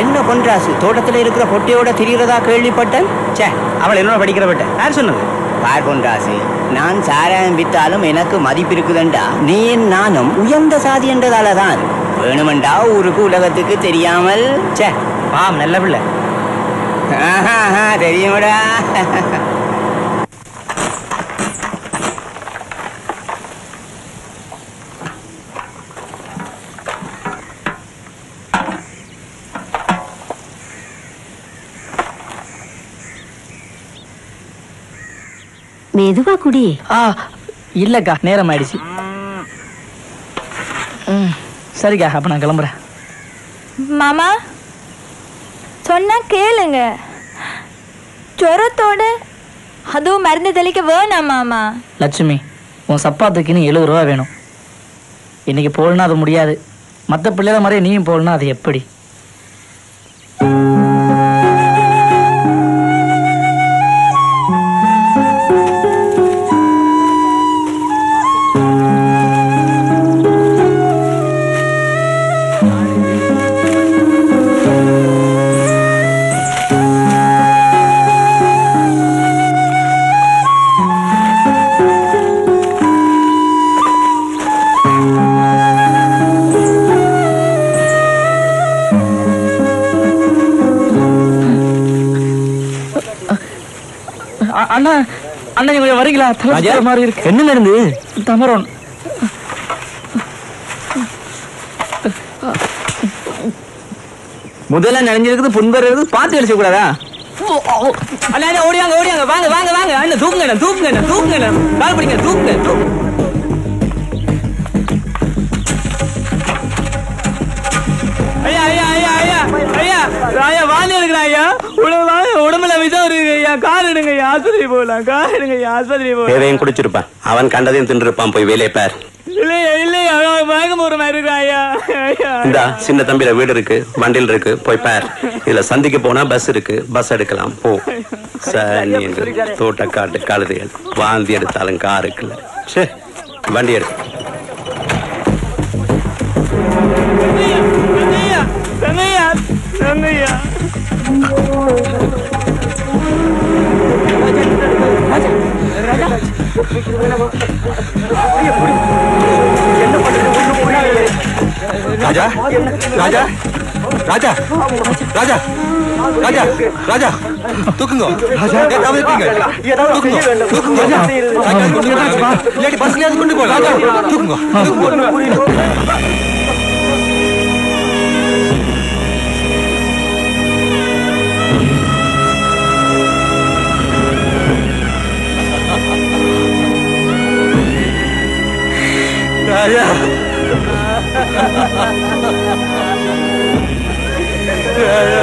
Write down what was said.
என்ன பொன்ராசு தோட்டத்தில் இருக்கிற பொட்டியோட திரிகிறதா கேள்விப்பட்டேன். சே, அவள் என்னோட படிக்கிறவட்ட யார் சொன்னது? பார் பொன்ராசு, நான் சாராயம் வித்தாலும் எனக்கு மதிப்பு இருக்குதுண்டா. நீ நானும் உயர்ந்த சாதி என்றதால தான் வேணுமெண்டா ஊருக்கு உலகத்துக்கு தெரியாமல். சே, பாம் நல்ல பிள்ளை. தெரியுமடா. மெதுவா குடி. இல்லக்கா, நேரம் ஆயிடுச்சு. சரிக்கா, அப்ப நான் கிளம்புறேன். மாமா சொன்னா கேளுங்க. ஜொரத்தோட அதுவும் மருந்து தெளிக்க வேணாம் மாமா. லட்சுமி, உன் சப்பாத்துக்குன்னு 70 ரூபா வேணும். இன்னைக்கு போகலன்னா அது முடியாது. மற்ற பிள்ளைல மாதிரியே நீயும் போகலன்னா அது எப்படி? அண்ணா, அண்ணா கொஞ்சம் வரீங்களா? மாதிரி இருக்கு. என்ன நடந்து? தமரோன் முதல்ல நினைஞ்சிருக்குது, புண்பருது பார்த்து அடிச்ச கூடாதா? அண்ணா, ஓடியாங்க ஓடியாங்க, வாங்க வாங்க வாங்க. அண்ணன் தூக்குங்க, தூக்குங்க, தூக்குங்க, கால் பிடிங்க, தூக்குங்க. ஐயா ஐயா ஐயா ஐயா ஐயா ஐயா, வாந்தி எடுக்கிறேன் ஐயா. உடம்புல விஷம் இருக்கு ஐயா. கார் எடுங்க ஐயா, ஆஸ்பத்திரி போகலாம். கார் எடுங்க ஐயா, ஆஸ்பத்திரி போகலாம். எதையும் குடிச்சிருப்பான், அவன் கண்டதையும் தின்றுப்பான். போய் வேலையை பார். இல்லையா இல்லையா, மயக்கம் போற மாதிரி இருக்கா ஐயா. இந்த சின்ன தம்பியில வீடு இருக்கு, வண்டியில் இருக்கு, போய் பார். இதுல சந்திக்கு போனா பஸ் இருக்கு, பஸ் எடுக்கலாம். போ. சனி தோட்டக்காட்டு கழுதைகள் வாந்தி எடுத்தாலும் கார் இருக்குல்ல. சரி, வண்டி எடு. ராஜா ராஜா ராஜா ராஜா ராஜா ராஜா தூக்குங்க. ராஜா தூக்குங்க, தூக்குங்க. பஸ்ல கொண்டு போ. ராஜா தூக்குங்க, தூக்குங்க. ராஜா ராஜா